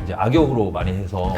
이제 악역으로 많이 해서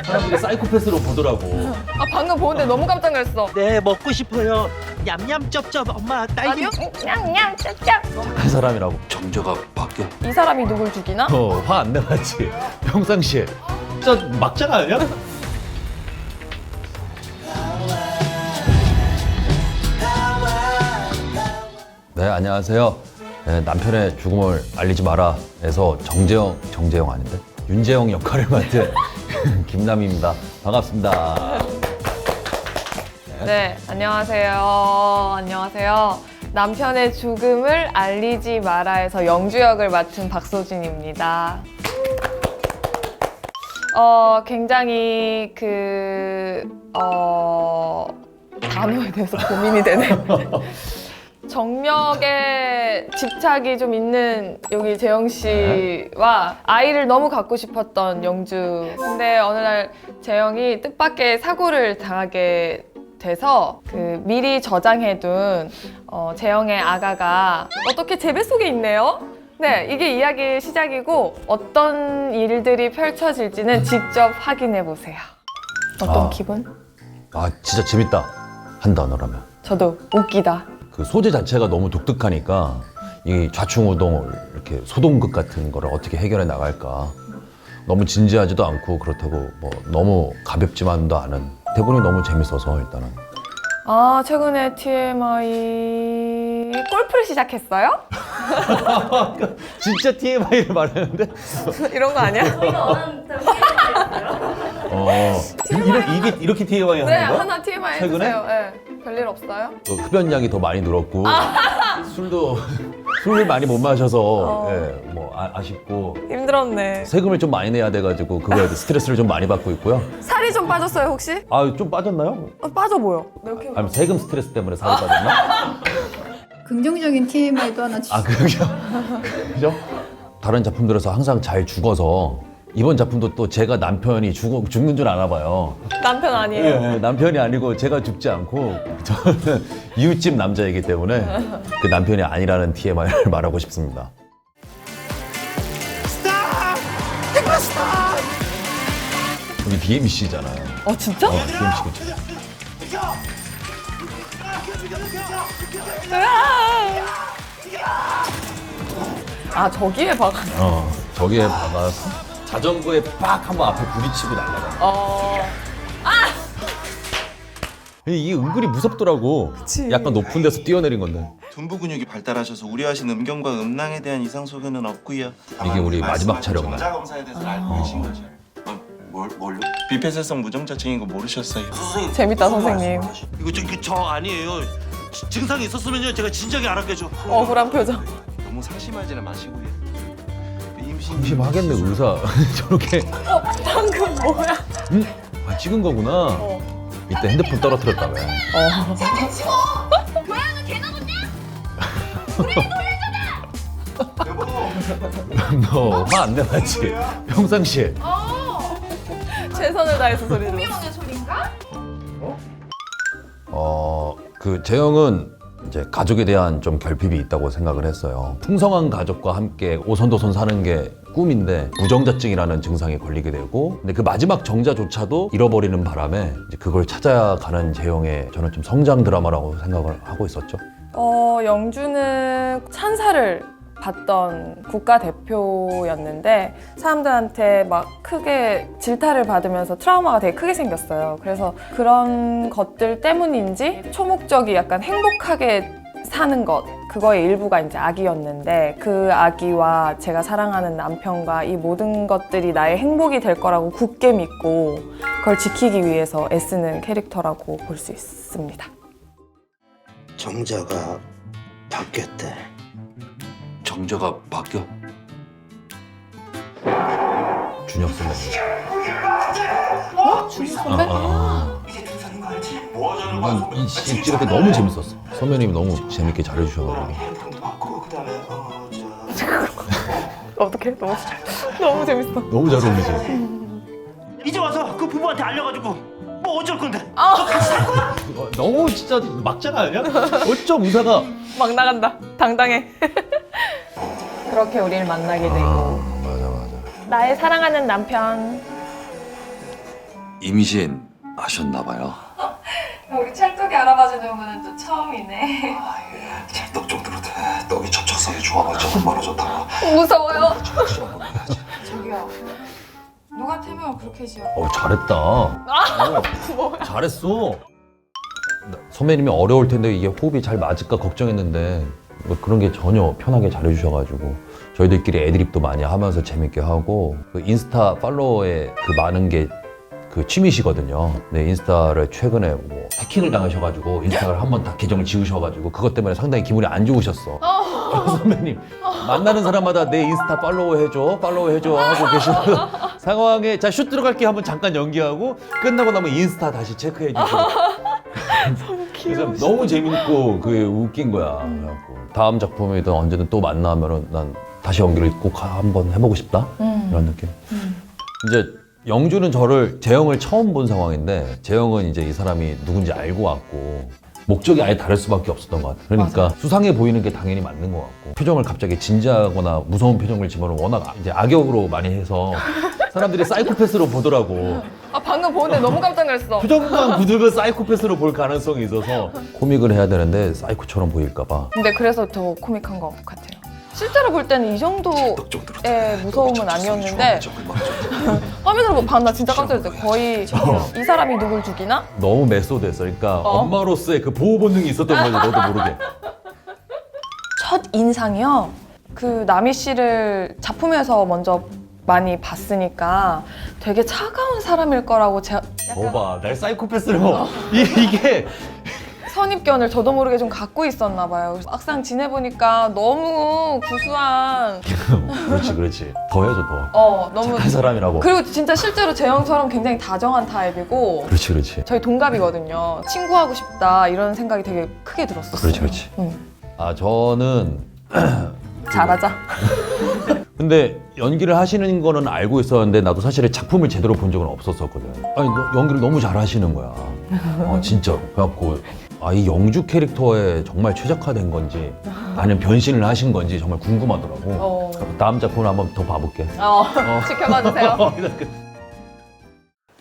사람들이 사이코패스로 보더라고. 아 방금 보는데 너무 깜짝 놀랐어. 네, 먹고 싶어요. 얌얌 쩝쩝. 엄마 딸기. 아니요? 냥냥 짭짭. 한 사람이라고. 정자가 바뀌어. 이 사람이 누굴 죽이나? 화 안 내봤지. 평상시에 진짜 막장 아니야? 네, 안녕하세요. 네, 남편의 죽음을 알리지 마라에서 정재영 아닌데? 윤재영 역할을 맡은 김남희입니다. 반갑습니다. 네, 안녕하세요. 안녕하세요. 남편의 죽음을 알리지 마라에서 영주 역을 맡은 박소진입니다. 굉장히 단어에 대해서 고민이 되네. 정력에 집착이 좀 있는 여기 재영 씨와 아이를 너무 갖고 싶었던 영주. 근데 어느 날 재영이 뜻밖의 사고를 당하게 돼서 미리 저장해둔 재영의 아가가 어떻게 제 뱃속에 있네요? 네, 이게 이야기의 시작이고 어떤 일들이 펼쳐질지는 직접 확인해 보세요. 어떤 기분? 아, 진짜 재밌다. 한 단어라면. 저도 웃기다. 그 소재 자체가 너무 독특하니까 이 좌충우동 이렇게 소동극 같은 거를 어떻게 해결해 나갈까. 너무 진지하지도 않고 그렇다고 뭐 너무 가볍지만도 않은 대본이 너무 재밌어서 일단은. 아, 최근에 TMI 골프를 시작했어요? 진짜 TMI를 말하는데? 이런 거 아니야? 이렇게 TMI 네, 하는 거야? 하나 TMI 최근에? 해주세요. 네, 별일 없어요? 흡연량이 더 많이 늘었고 술을 많이 못 마셔서 예, 뭐 아쉽고 힘들었네. 세금을 좀 많이 내야 돼가지고 그거에 스트레스를 좀 많이 받고 있고요. 살이 좀 빠졌어요, 혹시? 아, 좀 빠졌나요? 빠져 보여. 이렇게. 아니면 세금 스트레스 때문에 살이 빠졌나? 긍정적인 TMI도 하나 주시죠. 아, 그죠? 다른 작품들에서 항상 잘 죽어서 이번 작품도 또 제가 남편이 죽는 줄 아나 봐요. 남편 아니에요. 예, 남편이 아니고 제가 죽지 않고 저는 이웃집 남자이기 때문에 그 남편이 아니라는 TMI를 말하고 싶습니다. 우리 DMC잖아요. 진짜? DMC 그쵸? 아, 저기에 박아. 저기에 박아서 자전거에 빡 한번 앞에 부딪히고 날아가요. 이게 은근히 무섭더라고. 그치. 약간 높은 데서 뛰어내린 건데. 둔부 근육이 발달하셔서 우려하신 음경과 음낭에 대한 이상 소견은 없고요. 이게 우리 마지막 촬영이네. 정자 검사에 대해서 알고 계신 거죠? 뭘요? 비폐쇄성 무정자증인 거 모르셨어요? 재밌다, 선생님. 이거 저 아니에요. 증상이 있었으면요 제가 진작에 알았겠죠. 억울한 표정. 너무 상심하지는 마시고요. 임신 심하겠네, 의사. 저렇게. 방금 뭐야? 아, 찍은 거구나. 이때 핸드폰 떨어뜨렸다며. 너 화 안 내봤지? 평상시에. 최선을 다해서 소리를. 그 재영은 이제 가족에 대한 좀 결핍이 있다고 생각을 했어요. 풍성한 가족과 함께 오손도손 사는 게 꿈인데 무정자증이라는 증상에 걸리게 되고, 근데 그 마지막 정자조차도 잃어버리는 바람에 이제 그걸 찾아가는 재영의 저는 좀 성장 드라마라고 생각을 하고 있었죠. 영주는 찬사를 받던 국가대표였는데 사람들한테 막 크게 질타를 받으면서 트라우마가 되게 크게 생겼어요. 그래서 그런 것들 때문인지 초목적이 약간 행복하게 사는 것, 그거의 일부가 이제 아기였는데 그 아기와 제가 사랑하는 남편과 이 모든 것들이 나의 행복이 될 거라고 굳게 믿고 그걸 지키기 위해서 애쓰는 캐릭터라고 볼 수 있습니다. 정자가 바뀌었대. 정자가 바뀌어? 준혁 선배님. 선배? 난 이 씬 찍을 때 너무 재밌었어. 선배님이 너무 재밌게 잘해주셔가지고. 어떡해? 너무 재밌어. 너무 잘 어울리지? 이제 와서 그 부부한테 알려가지고 뭐 어쩔 건데? 너무 진짜 막장 아니야? 어쩜 의사가. 막 나간다. 당당해. 그렇게 우리를 만나게 되고 맞아. 나의 사랑하는 남편. 임신 하셨나봐요. 우리 찰떡이 알아봐주는 분은 또 처음이네. 찰떡 정도로 돼. 떡이 접착성이 좋아가지고 얼마나 좋다. 무서워요. 해야지. 저기요. 누가 태명을 그렇게 지어? 잘했다. 잘했어. 선배님이 어려울 텐데 이게 호흡이 잘 맞을까 걱정했는데 뭐 그런 게 전혀 편하게 잘해주셔가지고 저희들끼리 애드립도 많이 하면서 재밌게 하고 그 인스타 팔로워에 그 많은 게 그 취미시거든요. 네, 인스타를 최근에 뭐 해킹을 당하셔가지고 인스타를 한번 다 계정을 지우셔가지고 그것 때문에 상당히 기분이 안 좋으셨어. 선배님 만나는 사람마다 내 인스타 팔로우 해줘 하고 계시는 상황에 자 슛 들어갈게 한번 잠깐 연기하고 끝나고 나면 인스타 다시 체크해주고 그래서 너무 재밌고 그게 웃긴 거야. 그래갖고 다음 작품이든 언제든 또 만나면은 난 다시 연기를 꼭 한번 해보고 싶다 이런 느낌. 이제 영주는 재영을 처음 본 상황인데 재영은 이제 이 사람이 누군지 알고 왔고 목적이 아예 다를 수밖에 없었던 것 같아. 그러니까 수상해 보이는 게 당연히 맞는 것 같고 표정을 갑자기 진지하거나 무서운 표정을 지면 워낙 이제 악역으로 많이 해서 사람들이 사이코패스로 보더라고. 아 방금 보는데 너무 깜짝 놀랐어. 표정만 굳으면 사이코패스로 볼 가능성이 있어서 코믹을 해야 되는데 사이코처럼 보일까 봐. 근데 그래서 더 코믹한 것 같아요. 실제로 볼 때는 이 정도의 무서움은 아니었는데 화면으로 보고 방금 나 진짜 깜짝 놀랐어요. 거의 이 사람이 누굴 죽이나? 너무 메소드했어. 그러니까 엄마로서의 그 보호 본능이 있었던 거지 너도 모르게. 첫 인상이요. 그 나미 씨를 작품에서 먼저 많이 봤으니까 되게 차가운 사람일 거라고 제가 봐, 날 사이코패스로 이게 선입견을 저도 모르게 좀 갖고 있었나 봐요. 그래서 막상 지내보니까 너무 구수한 그렇지 더 해줘 더 너무 착한 사람이라고. 그리고 진짜 실제로 재영처럼 굉장히 다정한 타입이고 그렇지 저희 동갑이거든요. 친구하고 싶다 이런 생각이 되게 크게 들었었어요. 그렇지 응. 아 저는 잘하자. 근데 연기를 하시는 거는 알고 있었는데 나도 사실 작품을 제대로 본 적은 없었거든. 아니 연기를 너무 잘하시는 거야. 진짜로. 그래갖고 이 영주 캐릭터에 정말 최적화된 건지 아니면 변신을 하신 건지 정말 궁금하더라고. 다음 작품을 한번 더 봐볼게. 지켜봐 주세요.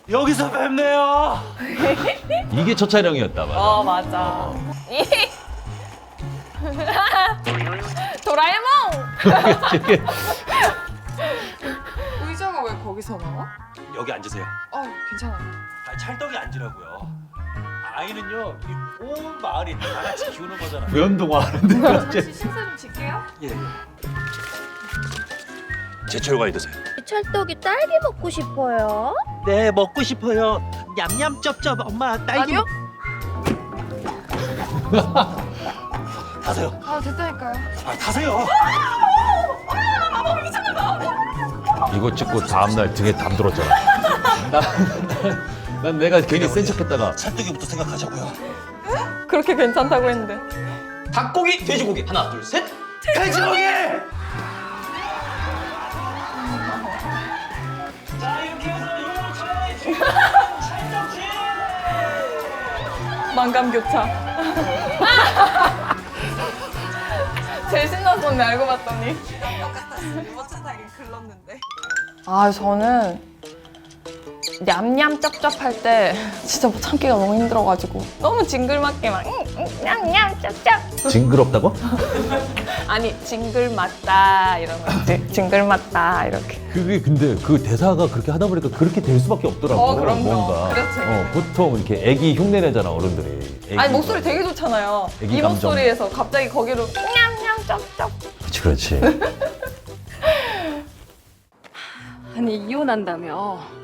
여기서 뵙네요. 이게 첫 촬영이었다 맞아. 맞아. 도라에몽! 의자가 왜 거기서 나와? 여기 앉으세요. 괜찮아요. 찰떡이 앉으라고요. 아이는요 온 마을이 다 같이 키우는 거잖아. 부연동화 하는데 신사 좀 질게요. 예. 제철과일 드세요. 찰떡이 딸기 먹고 싶어요. 네 먹고 싶어요. 냠냠 쩝쩝 엄마 딸기. 아니요? 타세요. 됐다니까요. 타세요. 이거 찍고 다음날 등에 담 들었잖아. 난 내가 괜히 센 척했다가 찰떡이부터 생각하자고요. 그렇게 괜찮다고 했는데. 닭고기, 돼지고기 하나, 둘, 셋. 돼지고기. 만감교차. 제일 신났었네 알고 봤더니. 저는 냠냠 짭짭할 때 진짜 뭐 참기가 너무 힘들어가지고 너무 징글맞게 막 냠냠 짭짭. 징그럽다고? 아니 징글맞다 이런 거 있지. 징글맞다 이렇게. 그게 근데 그 대사가 그렇게 하다 보니까 그렇게 될 수밖에 없더라고. 그럼요. 뭔가. 그렇지. 보통 이렇게 애기 흉내내잖아 어른들이. 아니 목소리 되게 좋잖아요. 애기 이 감정. 목소리에서 갑자기 거기로 냠냠 짭짭. 그렇지. 아니 이혼한다며.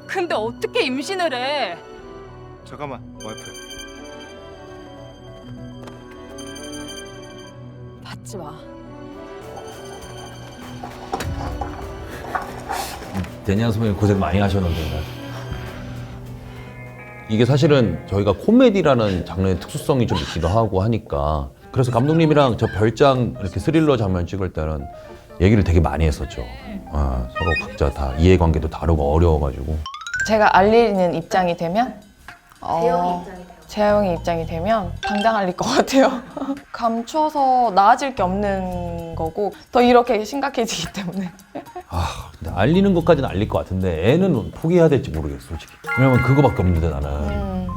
근데 어떻게 임신을 해? 잠깐만 와이프. 받지 마. 데니안 선배님 고생 많이 하셨는데 이게 사실은 저희가 코미디라는 장르의 특수성이 좀 있기도 하고 하니까 그래서 감독님이랑 저 별장 이렇게 스릴러 장면 찍을 때는 얘기를 되게 많이 했었죠. 서로 각자 다 이해관계도 다르고 어려워가지고 제가 알리는 입장이 되면 대형 입장이 되면 재영이 입장이 되면 당장 알릴 것 같아요. 감춰서 나아질 게 없는 거고 더 이렇게 심각해지기 때문에. 근데 알리는 것까지는 알릴 것 같은데 애는 포기해야 될지 모르겠어 솔직히. 왜냐면 그거밖에 없는데 나는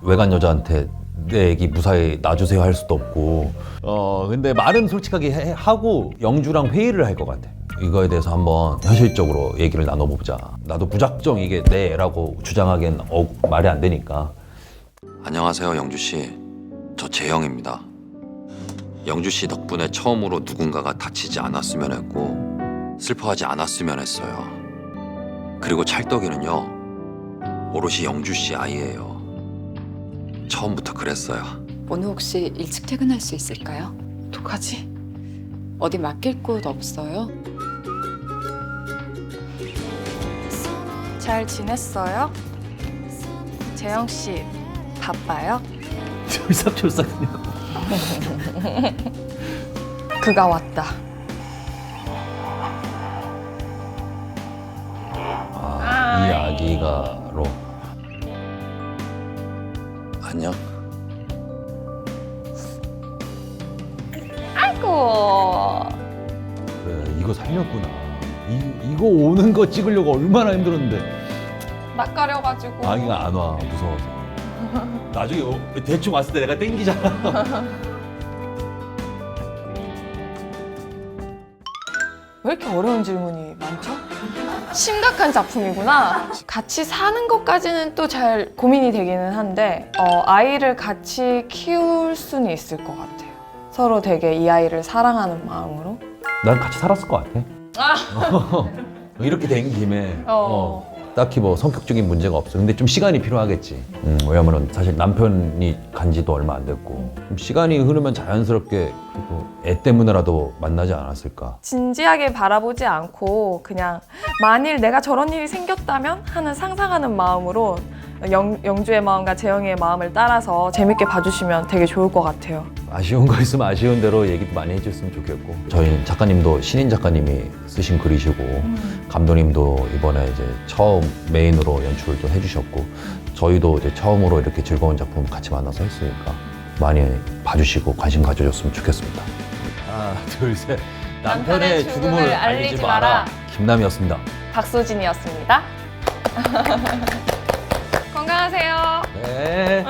외간 여자한테 내 애기 무사히 놔주세요 할 수도 없고. 근데 말은 솔직하게 하고 영주랑 회의를 할 것 같아. 이거에 대해서 한번 현실적으로 얘기를 나눠보자. 나도 무작정 이게 내 애라고 주장하기엔 말이 안 되니까. 안녕하세요 영주 씨. 저 재영입니다. 영주 씨 덕분에 처음으로 누군가가 다치지 않았으면 했고 슬퍼하지 않았으면 했어요. 그리고 찰떡이는요 오롯이 영주 씨 아이예요. 처음부터 그랬어요. 오늘 혹시 일찍 퇴근할 수 있을까요? 어떡하지? 어디 맡길 곳 없어요? 잘 지냈어요? 재영 씨 바빠요? 철싹철싹. 그가 왔다. 이 아기가로. 안녕. 아이고. 그래 이거 살렸구나. 이거 오는 거 찍으려고 얼마나 힘들었는데 낯가려가지고. 아기가 안 와 무서워서. 나중에 대충 왔을 때 내가 땡기잖아. 왜 이렇게 어려운 질문이 많죠? 심각한 작품이구나. 같이 사는 것까지는 또 잘 고민이 되기는 한데 아이를 같이 키울 수는 있을 것 같아요. 서로 되게 이 아이를 사랑하는 마음으로. 난 같이 살았을 것 같아. 이렇게 된 김에 딱히 뭐 성격적인 문제가 없어. 근데 좀 시간이 필요하겠지. 왜냐면은 사실 남편이 간 지도 얼마 안 됐고 좀 시간이 흐르면 자연스럽게 그래도 애 때문에라도 만나지 않았을까. 진지하게 바라보지 않고 그냥 만일 내가 저런 일이 생겼다면 하는 상상하는 마음으로 영주의 마음과 재영이의 마음을 따라서 재밌게 봐주시면 되게 좋을 것 같아요. 아쉬운 거 있으면 아쉬운 대로 얘기도 많이 해줬으면 좋겠고. 저희 작가님도 신인 작가님이 쓰신 글이시고 감독님도 이번에 이제 처음 메인으로 연출을 또 해주셨고 저희도 이제 처음으로 이렇게 즐거운 작품 같이 만나서 했으니까 많이 봐주시고 관심 가져줬으면 좋겠습니다. 하나 둘 셋. 남편의 죽음을 알리지 마라. 김남이었습니다. 박소진이었습니다. 건강하세요. 네.